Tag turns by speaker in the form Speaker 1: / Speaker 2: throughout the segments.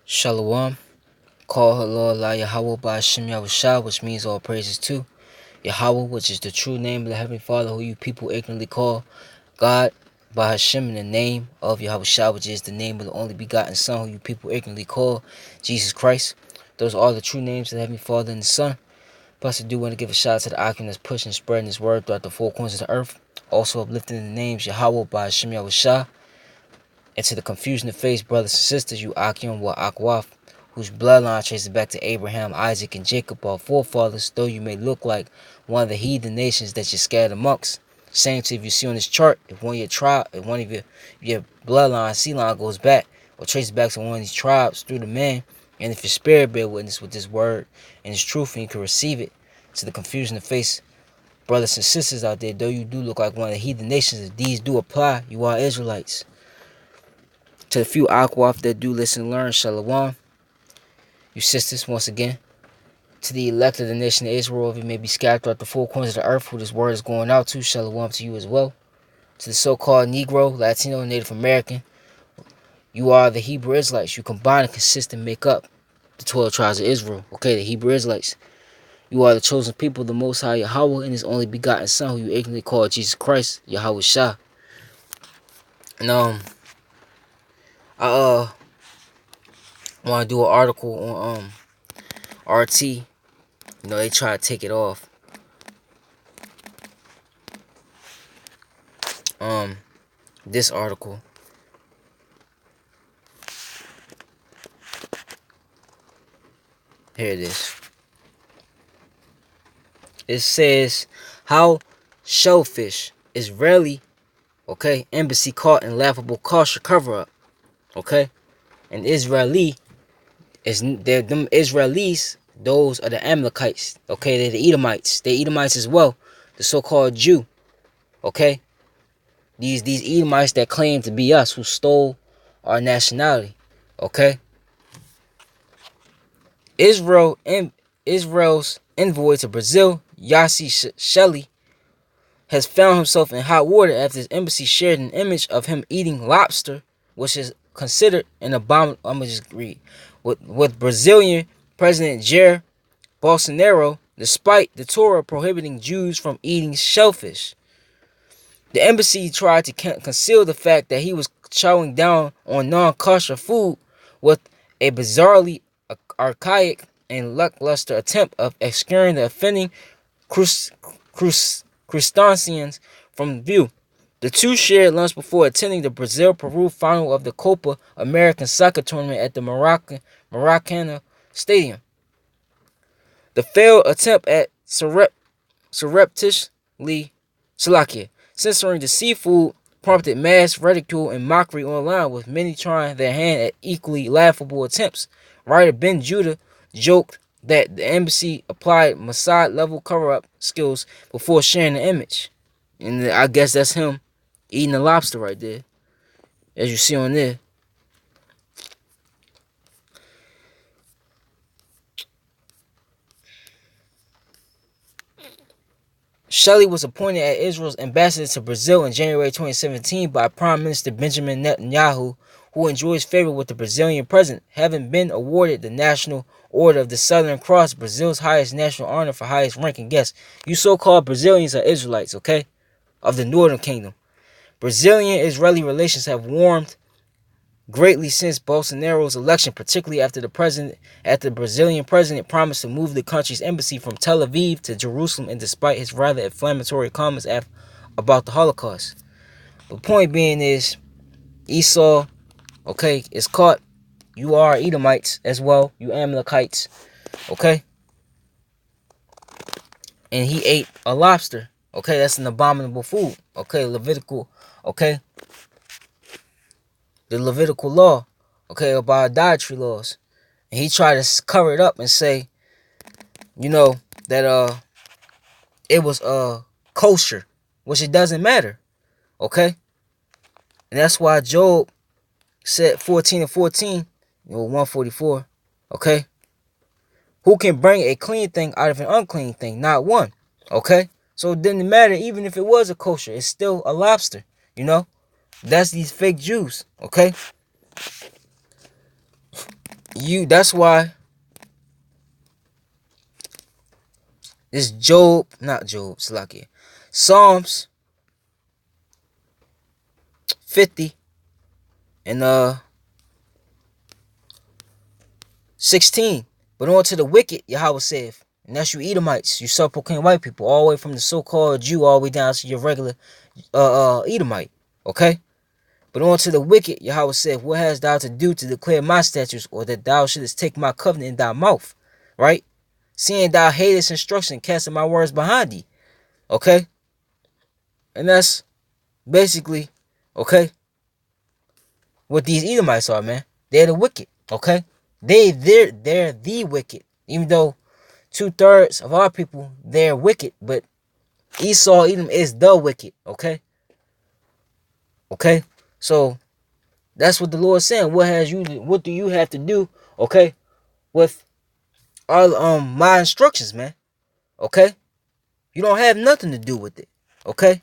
Speaker 1: Shalom. Call her Lord La Yahweh by Hashem Yahushua, which means all praises to Yahweh, which is the true name of the Heavenly Father, who you people ignorantly call God, by Hashem, in the name of Yahushua, which is the name of the only begotten Son, who you people ignorantly call Jesus Christ. Those are the true names of the Heavenly Father and the Son. Plus, I do want to give a shout out to the Akim that's pushing and spreading His word throughout the four corners of the earth. Also uplifting the names Yahweh by Hashem Yahushua. And to the confusion of faith, brothers and sisters, you Akim wa Akwaf, whose bloodline traces back to Abraham, Isaac, and Jacob, our forefathers, though you may look like one of the heathen nations that you're scattered amongst. Same to if you see on this chart, if one of your tribe, if one of your bloodline, sea line goes back or traces back to one of these tribes through the man, and if your spirit bear witness with this word and its truth and you can receive it, to the confusion of faith, brothers and sisters out there, though you do look like one of the heathen nations, if these do apply, you are Israelites. To the few Akwaf that do listen and learn, Shalom. You sisters, once again. To the elect of the nation of Israel, if you may be scattered throughout the four corners of the earth, who this word is going out to, Shalom to you as well. To the so-called Negro, Latino, and Native American, you are the Hebrew Israelites. You combine and consist and make up the 12 tribes of Israel. Okay, the Hebrew Israelites. You are the chosen people of the Most High Yahweh and His only begotten Son, who you ignorantly call Jesus Christ, Yahweh Shah. And I want to do an article on RT. They try to take it off. This article. Here it is. It says how shellfish Israeli, embassy caught in laughable kosher cover up. And Israeli them Israelis. Those are the Amalekites. They're the Edomites. They're Edomites as well. The so-called Jew. These Edomites that claim to be us, who stole our nationality. Israel's envoy to Brazil, Yossi Shelley, has found himself in hot water after his embassy shared an image of him eating lobster, which is considered an abomination. I'm gonna just read. With Brazilian President Jair Bolsonaro, despite the Torah prohibiting Jews from eating shellfish. The embassy tried to conceal the fact that he was chowing down on non-kosher food with a bizarrely archaic and lackluster attempt of obscuring the offending crustaceans from view. The two shared lunch before attending the Brazil-Peru final of the Copa American soccer tournament at the Maracanã Stadium. The failed attempt at surreptitiously censoring the seafood prompted mass ridicule and mockery online, with many trying their hand at equally laughable attempts. Writer Ben Judah joked that the embassy applied Mossad-level cover-up skills before sharing the image. And I guess that's him eating a lobster right there, as you see on there. Shelley was appointed as Israel's ambassador to Brazil in January 2017 by Prime Minister Benjamin Netanyahu, who enjoys favor with the Brazilian president, having been awarded the National Order of the Southern Cross, Brazil's highest national honor for highest ranking guests. You so-called Brazilians are Israelites, of the Northern Kingdom. Brazilian-Israeli relations have warmed greatly since Bolsonaro's election, particularly after the Brazilian president promised to move the country's embassy from Tel Aviv to Jerusalem, and despite his rather inflammatory comments about the Holocaust. The point being is, Esau, is caught. You are Edomites as well. You Amalekites, and he ate a lobster. That's an abominable food. Levitical, the Levitical law, about idolatry laws. And he tried to cover it up and say, that it was kosher, which it doesn't matter. And that's why Job said 14:14, 144, who can bring a clean thing out of an unclean thing? Not one. So it didn't matter even if it was a kosher, it's still a lobster, That's these fake Jews, That's why this not Job, Slakia. Psalms 50 and 16. But on to the wicked, Yahweh saith, and that's you Edomites, you self-proclaimed white people, all the way from the so-called Jew all the way down to your regular Edomite. Okay? But on to the wicked, Yahweh said, what hast thou to do to declare my statutes, or that thou shouldest take my covenant in thy mouth? Right? Seeing thou hatest instruction, casting my words behind thee. Okay? And that's basically, okay, what these Edomites are, man. They're the wicked. Okay? They're the wicked. Even though 2/3 of our people, they're wicked, but Esau, Edom is the wicked. Okay? Okay? So that's what the Lord's saying. What do you have to do, okay, with all my instructions, man? Okay? You don't have nothing to do with it. Okay?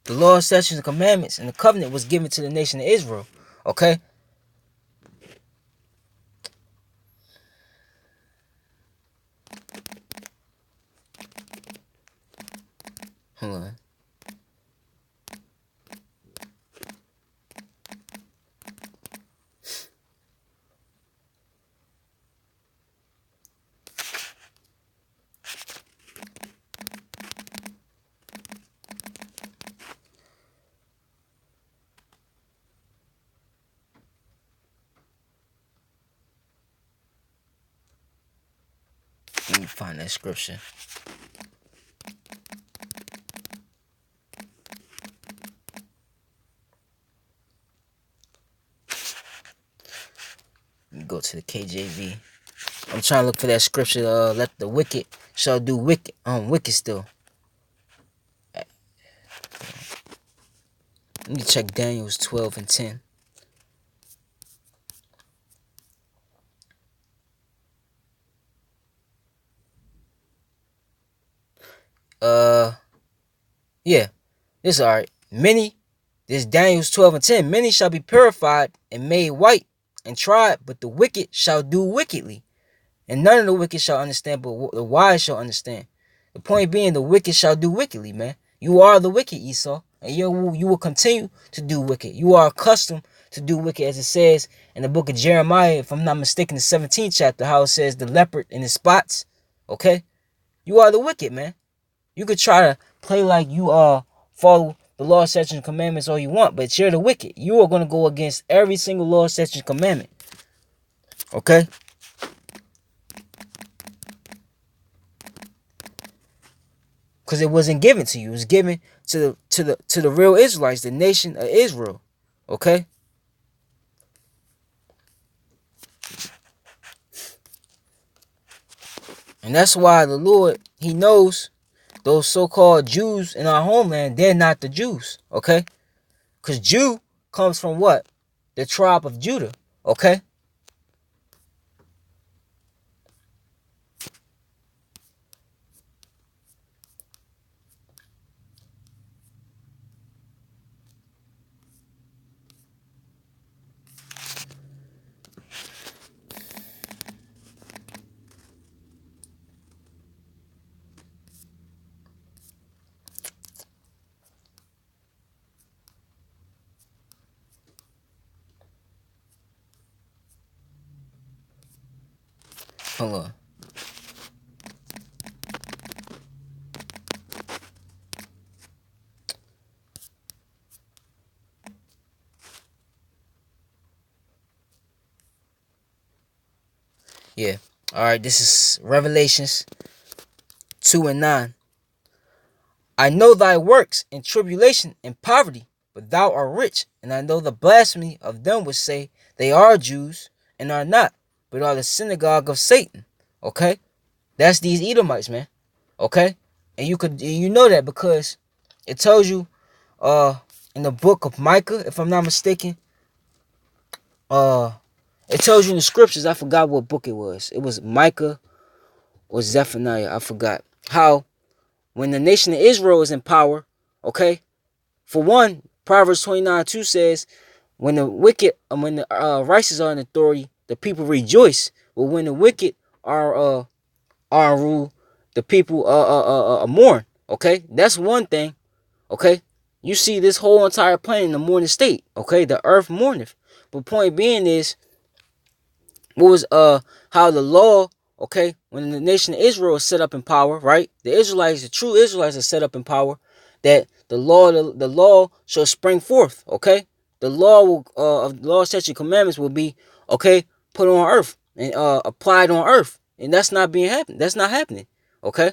Speaker 1: The law, statutes, and commandments and the covenant was given to the nation of Israel. Okay? Hold on. Let me find that scripture. Let me go to the KJV. I'm trying to look for that scripture. Let the wicked shall do wicked still. Let me check Daniel's 12 and 10. Yeah, this is alright. This Daniel's 12 and 10. Many shall be purified and made white and tried, but the wicked shall do wickedly. And none of the wicked shall understand, but the wise shall understand. The point being, the wicked shall do wickedly, man. You are the wicked, Esau. And you will continue to do wicked. You are accustomed to do wicked, as it says in the book of Jeremiah, if I'm not mistaken, the 17th chapter, how it says the leopard in his spots. Okay? You are the wicked, man. You could try to play like you follow the law, statutes, and commandments all you want, but you're the wicked. You are going to go against every single law, statute, and commandment. Okay? Because it wasn't given to you. It was given to the real Israelites, the nation of Israel. Okay? And that's why the Lord, he knows those so-called Jews in our homeland, they're not the Jews. Okay? Because Jew comes from what? The tribe of Judah. Okay? Hold on. Yeah. Alright, this is Revelations 2 and 9. I know thy works in tribulation and poverty, but thou art rich, and I know the blasphemy of them which say they are Jews and are not, but are the synagogue of Satan. Okay? That's these Edomites, man. Okay? And you know that because it tells you in the book of Micah, if I'm not mistaken, it tells you in the scriptures, I forgot what book it was. It was Micah or Zephaniah, I forgot. How when the nation of Israel is in power, okay, for one, Proverbs 29:2 says, when the wicked, when the righteous are in authority, the people rejoice. But when the wicked are in rule, the people mourn. Okay, that's one thing. Okay, you see this whole entire planet in the mourning state. Okay, the earth mourneth. But point being is, what was how the law, okay, when the nation of Israel is set up in power, right? The Israelites, the true Israelites are set up in power, that the law shall spring forth, okay? The law will of the law, statute, commandments will be, okay, put on earth and applied on earth. And that's not being happen. That's not happening. Okay?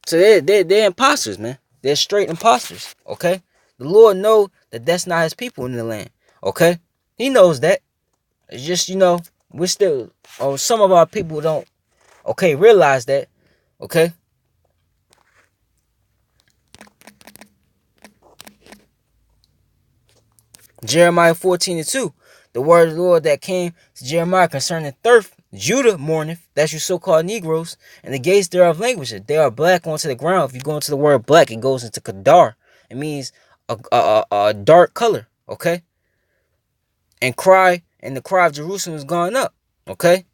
Speaker 1: So they're imposters, man. They're straight imposters, okay? The Lord know that that's not his people in the land, okay? He knows that. It's just, we're still, or some of our people don't, okay, realize that, okay? Jeremiah 14:2, the word of the Lord that came to Jeremiah concerning thirst, Judah mourneth, that's you so-called Negroes, and the gates thereof languisheth. They are black onto the ground. If you go into the word black, it goes into Kadar. It means a dark color, okay? And the cry of Jerusalem is gone up, okay?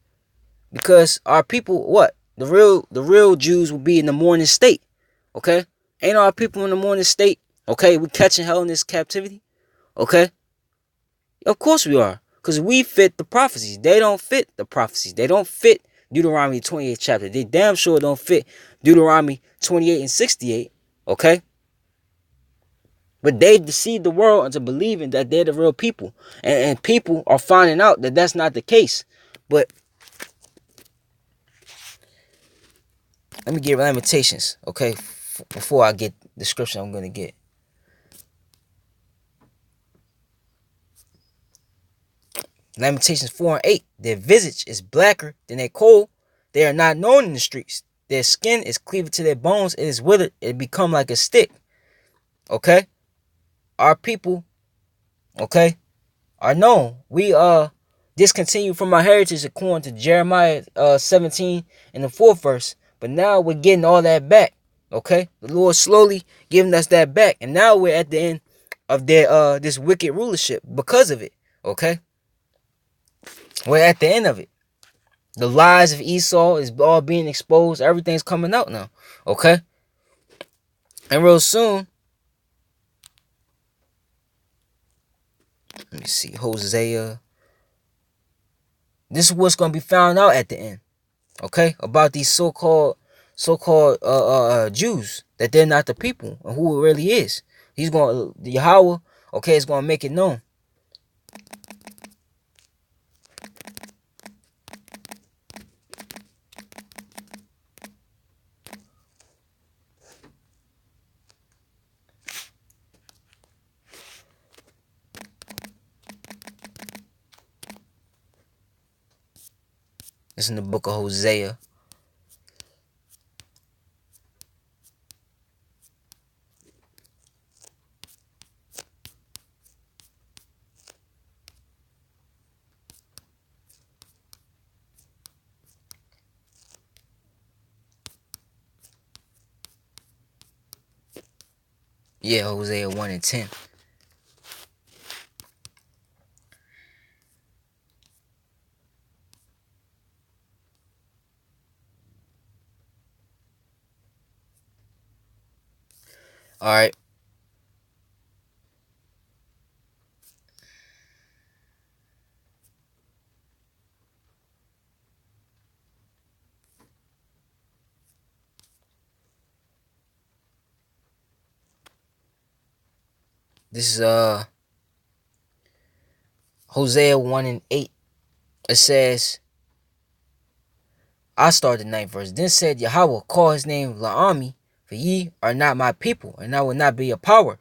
Speaker 1: Because our people, what? The real Jews will be in the mourning state, okay? Ain't our people in the mourning state, okay? We catching hell in this captivity, okay? Of course we are, because we fit the prophecies. They don't fit the prophecies. They don't fit Deuteronomy 28th chapter. They damn sure don't fit Deuteronomy 28 and 68, okay? But they deceive the world into believing that they're the real people. And people are finding out that that's not the case. But let me get Lamentations, okay? Before I get the scripture I'm going to get. Lamentations 4:8. Their visage is blacker than their coal. They are not known in the streets. Their skin is cleaved to their bones. It is withered. It become like a stick. Okay? Our people, okay, are known. We discontinued from our heritage according to Jeremiah 17 in the 4th verse. But now we're getting all that back. Okay? The Lord slowly giving us that back. And now we're at the end of their this wicked rulership because of it. Okay? We're at the end of it. The lies of Esau is all being exposed. Everything's coming out now. Okay? And real soon, let me see, Hosea. This is what's going to be found out at the end. Okay? About these so-called Jews. That they're not the people. And who it really is. He's going to, Yahweh, okay, is going to make it known. It's in the book of Hosea. Yeah, Hosea 1 and 10. Alright. This is Hosea 1 and 8. It says, I started the 9th verse. Then said Yahweh, call his name La'ami, for ye are not my people, and I will not be your power.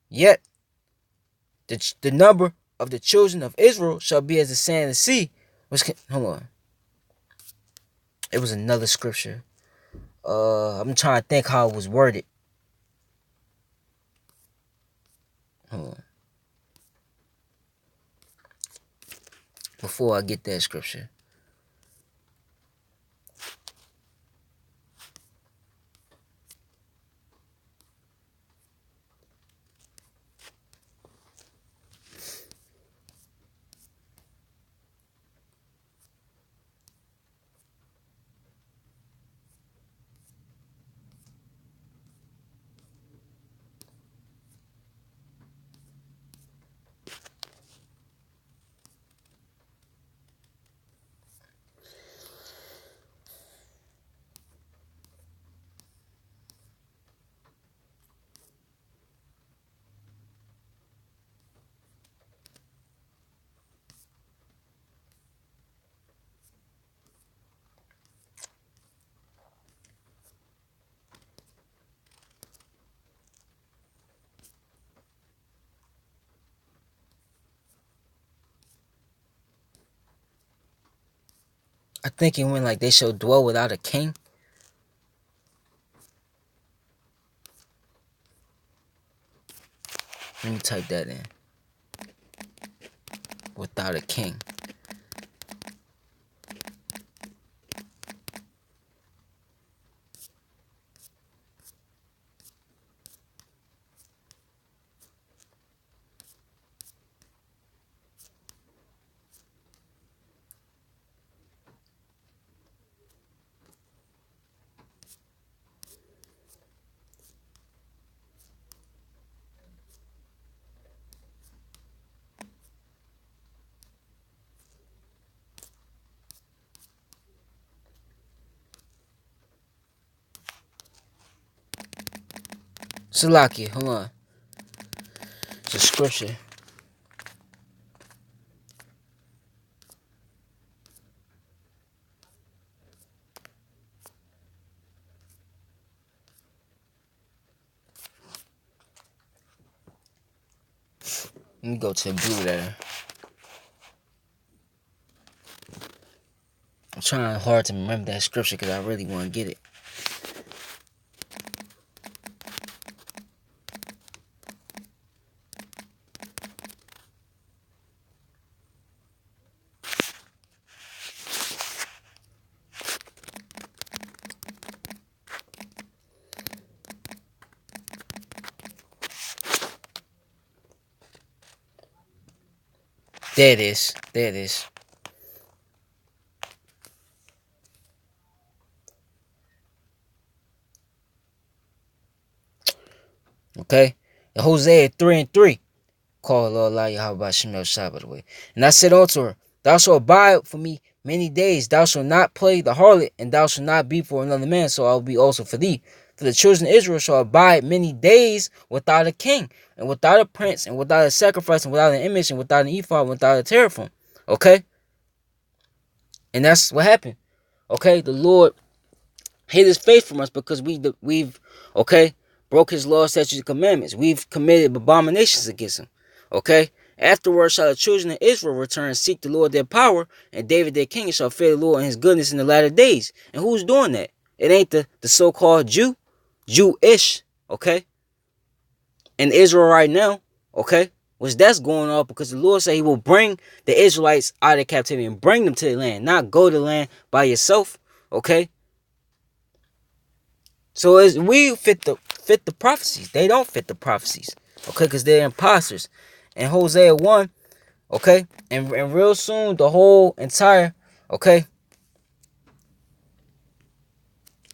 Speaker 1: Yet the number of the children of Israel shall be as the sand of the sea. Hold on. It was another scripture. I'm trying to think how it was worded. Hold on. Before I get that scripture. I think it went like they shall dwell without a king. Let me type that in. Without a king. Salaki, hold on. It's a scripture. Let me go to the blue there. I'm trying hard to remember that scripture because I really want to get it. There it is. There it is. Okay? And Hosea 3:3. Call Lord Allah Yahweh Shemel Shah, by the way. And I said unto her, Thou shalt abide for me many days. Thou shalt not play the harlot, and thou shalt not be for another man, so I will be also for thee. For the children of Israel shall abide many days without a king, and without a prince, and without a sacrifice, and without an image, and without an ephod, and without a teraphim. Okay? And that's what happened. Okay? The Lord hid his face from us because we've okay, broke his law, statutes, and commandments. We've committed abominations against him. Okay? Afterwards shall the children of Israel return and seek the Lord their power, and David their king shall fear the Lord and his goodness in the latter days. And who's doing that? It ain't the so-called Jewish, okay? In Israel right now, okay? Which that's going on because the Lord said he will bring the Israelites out of captivity and bring them to the land, not go to the land by yourself, okay? So as we fit the prophecies, they don't fit the prophecies, okay? Because they're imposters. And Hosea 1, okay, and real soon the whole entire, okay,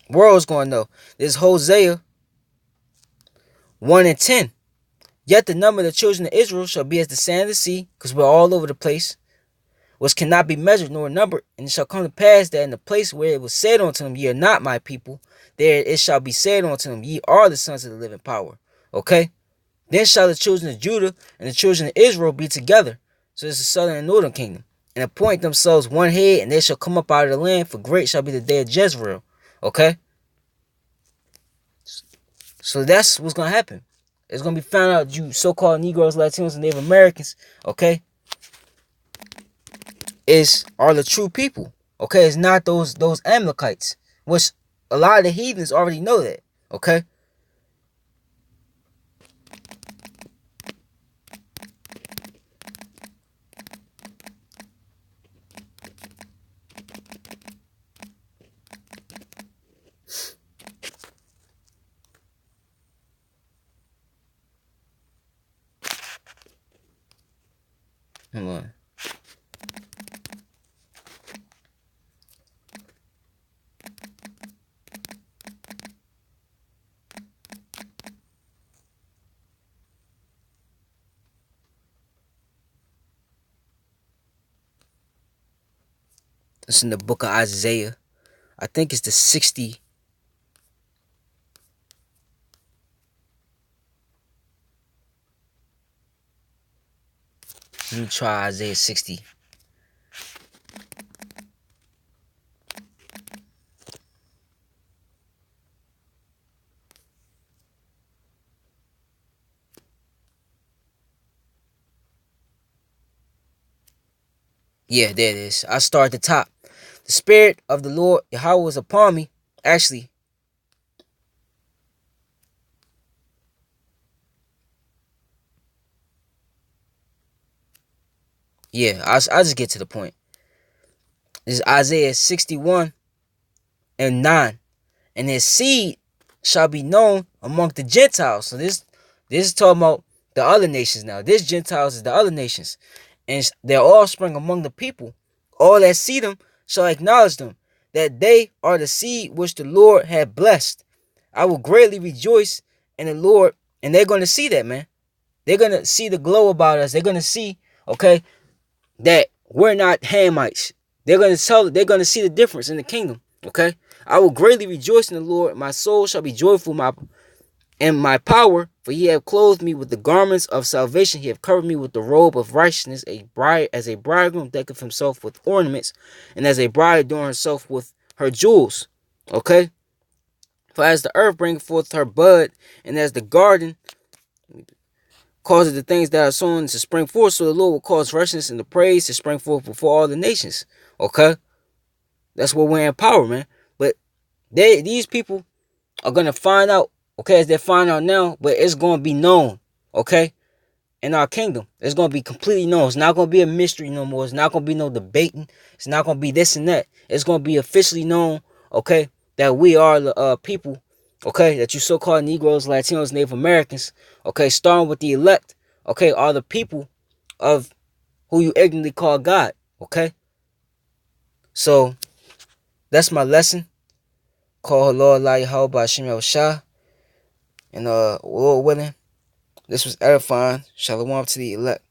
Speaker 1: world's going to know. This Hosea 1:10. Yet the number of the children of Israel shall be as the sand of the sea, because we're all over the place, which cannot be measured nor numbered. And it shall come to pass that in the place where it was said unto them, Ye are not my people, there it shall be said unto them, Ye are the sons of the living power. Okay? Then shall the children of Judah and the children of Israel be together. So it's the southern and northern kingdom. And appoint themselves one head, and they shall come up out of the land, for great shall be the day of Jezreel. Okay? So that's what's going to happen. It's going to be found out you so-called Negroes, Latinos, and Native Americans, okay, are the true people. Okay? It's not those Amalekites, which a lot of the heathens already know that. Okay? Hold on. It's in the book of Isaiah. I think it's the 60. Let me try Isaiah 60. Yeah, there it is. I start at the top. The Spirit of the Lord Yahweh was upon me. Actually, yeah, I'll just get to the point. This is Isaiah 61 and 9. And his seed shall be known among the Gentiles. So this is talking about the other nations now. This Gentiles is the other nations. And their offspring among the people. All that see them shall acknowledge them, that they are the seed which the Lord had blessed. I will greatly rejoice in the Lord. And they're going to see that, man. They're going to see the glow about us. They're going to see, okay, that we're not Hamites. They're going to see the difference in the kingdom. Okay. I will greatly rejoice in the Lord. My soul shall be joyful in my power, for he hath clothed me with the garments of salvation. He hath covered me with the robe of righteousness, as a bridegroom decketh himself with ornaments, and as a bride adorn herself with her jewels. Okay. For as the earth bringeth forth her bud, and as the garden causes the things that are sown to spring forth, so the Lord will cause righteousness and the praise to spring forth before all the nations. Okay. That's what we're in power, man. But these people are gonna find out, okay, as they're finding out now, but it's gonna be known, okay, in our kingdom. It's gonna be completely known. It's not gonna be a mystery no more. It's not gonna be no debating. It's not gonna be this and that. It's gonna be officially known, okay, that we are the people, okay, that you so-called Negroes, Latinos, Native Americans, okay, starting with the elect, okay, are the people of who you ignorantly call God, okay. So that's my lesson. Call Lord Yahweh by Shem Shah. And Lord willing, this was edifying. Shalom to the elect.